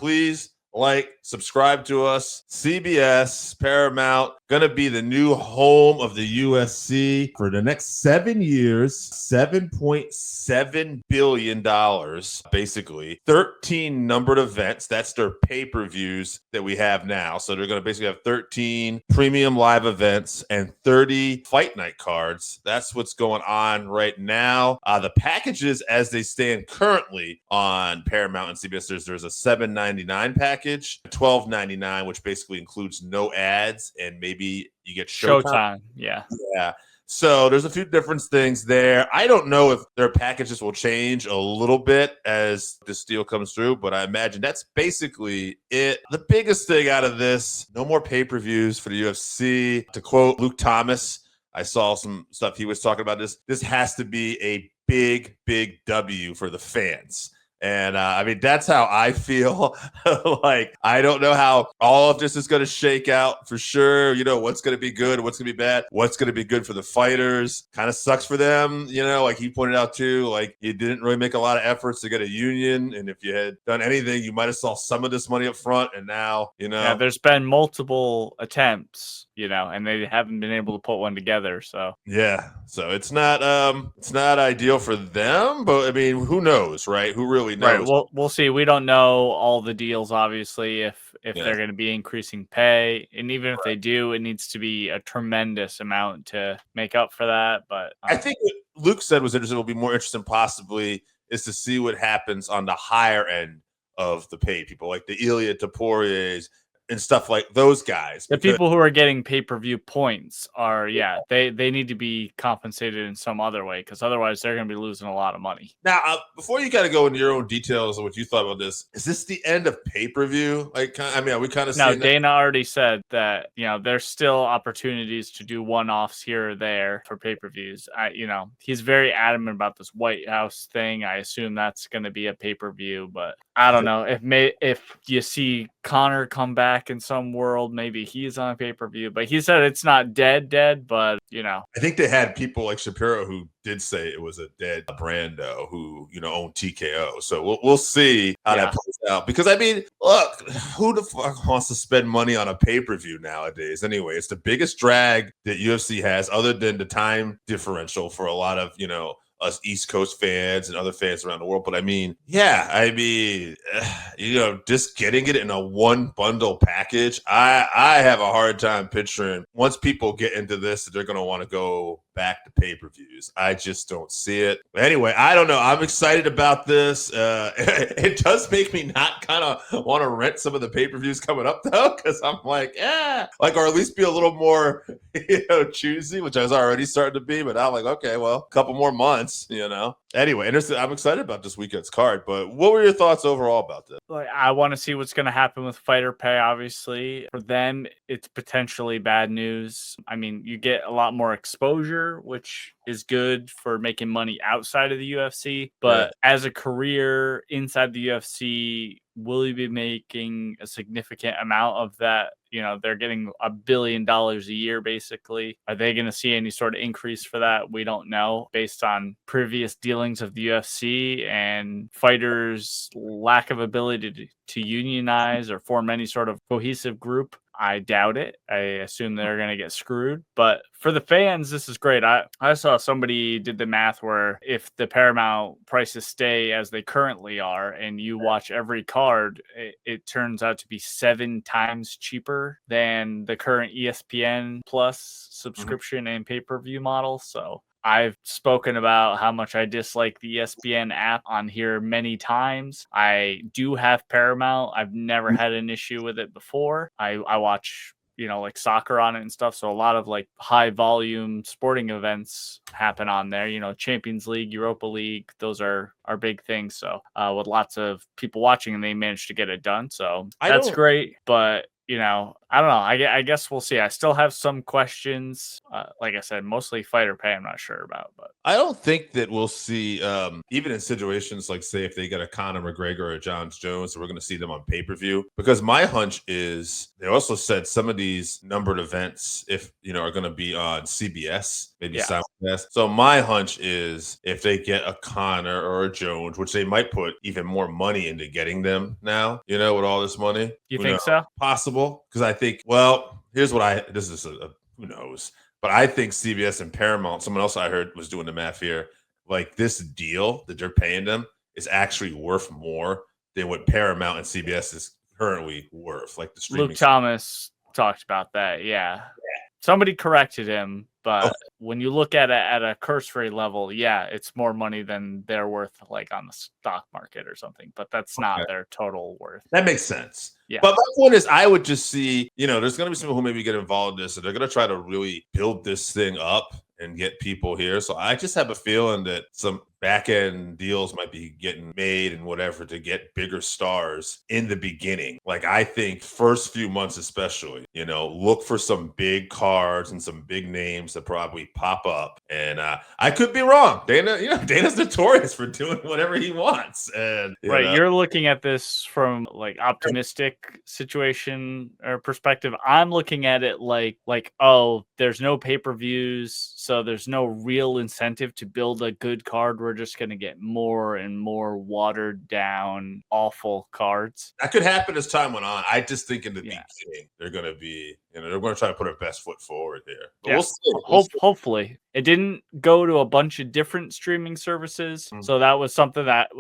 please subscribe to us. CBS, Paramount, gonna be the new home of the UFC for the next 7 years, $7.7 billion, basically. 13 numbered events. That's their pay-per-views that we have now. So they're gonna basically have 13 premium live events and 30 fight night cards. That's what's going on right now. The packages as they stand currently on Paramount and CBS, there's a $7.99 package, $12.99, which basically includes no ads, and maybe you get Showtime. Yeah. So there's a few different things there. I don't know if their packages will change a little bit as this deal comes through, but I imagine that's basically it. The biggest thing out of this, no more pay-per-views for the UFC. To quote Luke Thomas, I saw some stuff he was talking about this. This has to be a big, big W for the fans. And I mean, that's how I feel. I don't know how all of this is going to shake out for sure. You know, what's going to be good, what's going to be bad, what's going to be good for the fighters. Kind of sucks for them. You know, like he pointed out too, you didn't really make a lot of efforts to get a union. And if you had done anything, you might have saw some of this money up front. And now, Yeah, there's been multiple attempts, and they haven't been able to put one together. So yeah, so it's not ideal for them, but I mean, who knows, right? Who really knows? Right. We'll see. We don't know all the deals, obviously, if they're going to be increasing pay, and even if they do, it needs to be a tremendous amount to make up for that. But I think what Luke said was interesting. Will be more interesting, possibly, is to see what happens on the higher end of the paid people, like the Ilya Taporias and stuff like those guys. The people who are getting pay-per-view points are, they need to be compensated in some other way, because otherwise they're going to be losing a lot of money. Now, before you kind of go into your own details of what you thought about this, is this the end of pay-per-view? Are we kind of seeing Dana already said that, there's still opportunities to do one-offs here or there for pay-per-views. He's very adamant about this White House thing. I assume that's going to be a pay-per-view, but I don't know. If you see Connor come back in some world, maybe he's on a pay-per-view, but he said it's not dead, but I think they had people like Shapiro who did say it was a dead Brando who owned TKO. So we'll see how that plays out, because I mean, look, who the fuck wants to spend money on a pay-per-view nowadays anyway? It's the biggest drag that UFC has, other than the time differential for a lot of us East Coast fans and other fans around the world. But I mean, just getting it in a one bundle package, I have a hard time picturing, once people get into this, that they're going to want to go back to pay-per-views. I just don't see it. But anyway, I don't know. I'm excited about this. It does make me not kind of want to rent some of the pay-per-views coming up, though, because I'm or at least be a little more, choosy, which I was already starting to be. But I'm like, okay, well, a couple more months, Anyway, I'm excited about this weekend's card. But what were your thoughts overall about this? I want to see what's going to happen with fighter pay. Obviously, for them, it's potentially bad news. I mean, you get a lot more exposure, which is good for making money outside of the UFC. But as a career inside the UFC, will you be making a significant amount of that? They're getting $1 billion a year, basically. Are they going to see any sort of increase for that? We don't know, based on previous dealings of the UFC and fighters' lack of ability to unionize or form any sort of cohesive group. I doubt it. I assume they're going to get screwed. But for the fans, this is great. I saw somebody did the math where if the Paramount prices stay as they currently are and you watch every card, it turns out to be 7 times cheaper than the current ESPN Plus subscription and pay-per-view model. So I've spoken about how much I dislike the ESPN app on here many times. I do have Paramount. I've never had an issue with it before. I watch, soccer on it and stuff. So a lot of high volume sporting events happen on there, Champions League, Europa League, those are big things. So with lots of people watching, and they managed to get it done. So that's great. But I don't know. I guess we'll see. I still have some questions. Like I said, mostly fighter pay. I'm not sure about, but I don't think that we'll see, even in situations like, say, if they get a Conor McGregor or a John Jones, we're going to see them on pay per view. Because my hunch is they also said some of these numbered events, if are going to be on CBS, maybe yeah. simulcast. So my hunch is if they get a Conor or a Jones, which they might put even more money into getting them now, with all this money. You Who think knows? so? Possible, because I think. Well, here's what this is a who knows. But I think CBS and Paramount, someone else I heard was doing the math here, like this deal that they're paying them is actually worth more than what Paramount and CBS is currently worth. Like the streaming. Luke Thomas talked about that. Yeah. Somebody corrected him, but when you look at it at a cursory level, yeah, it's more money than they're worth like on the stock market or something, but that's not their total worth. That makes sense. Yeah. But my point is, I would just see, there's going to be some people who maybe get involved in this, and they're going to try to really build this thing up and get people here. So I just have a feeling that some back end deals might be getting made and whatever to get bigger stars in the beginning. Like I think first few months, especially, look for some big cards and some big names that probably pop up. And I could be wrong. Dana's notorious for doing whatever he wants. And you're looking at this from like optimistic situation or perspective. I'm looking at it like, oh, there's no pay-per-views, so there's no real incentive to build a good card. We're just going to get more and more watered down, awful cards. That could happen as time went on. I just think in the beginning they're going to be, they're going to try to put their best foot forward here. But we'll see. Hopefully. It didn't go to a bunch of different streaming services, so that was something that I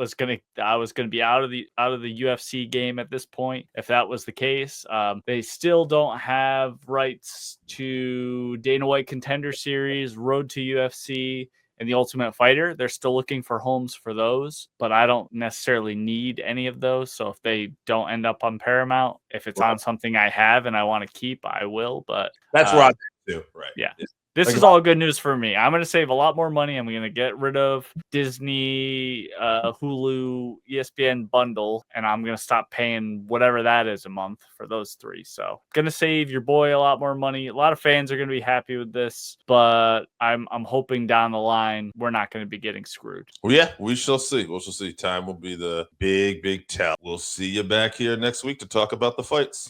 was going to be out of the UFC game at this point. If that was the case, they still don't have rights to Dana White Contender Series, Road to UFC, and The Ultimate Fighter. They're still looking for homes for those, but I don't necessarily need any of those. So if they don't end up on Paramount, if it's on something I have and I want to keep, I will. But that's where I do. Right. Yeah. This is all good news for me. I'm going to save a lot more money. I'm going to get rid of Disney, Hulu, ESPN bundle, and I'm going to stop paying whatever that is a month for those three. So going to save your boy a lot more money. A lot of fans are going to be happy with this, but I'm hoping down the line we're not going to be getting screwed. Well, yeah, we shall see. We shall see. Time will be the big tell. We'll see you back here next week to talk about the fights.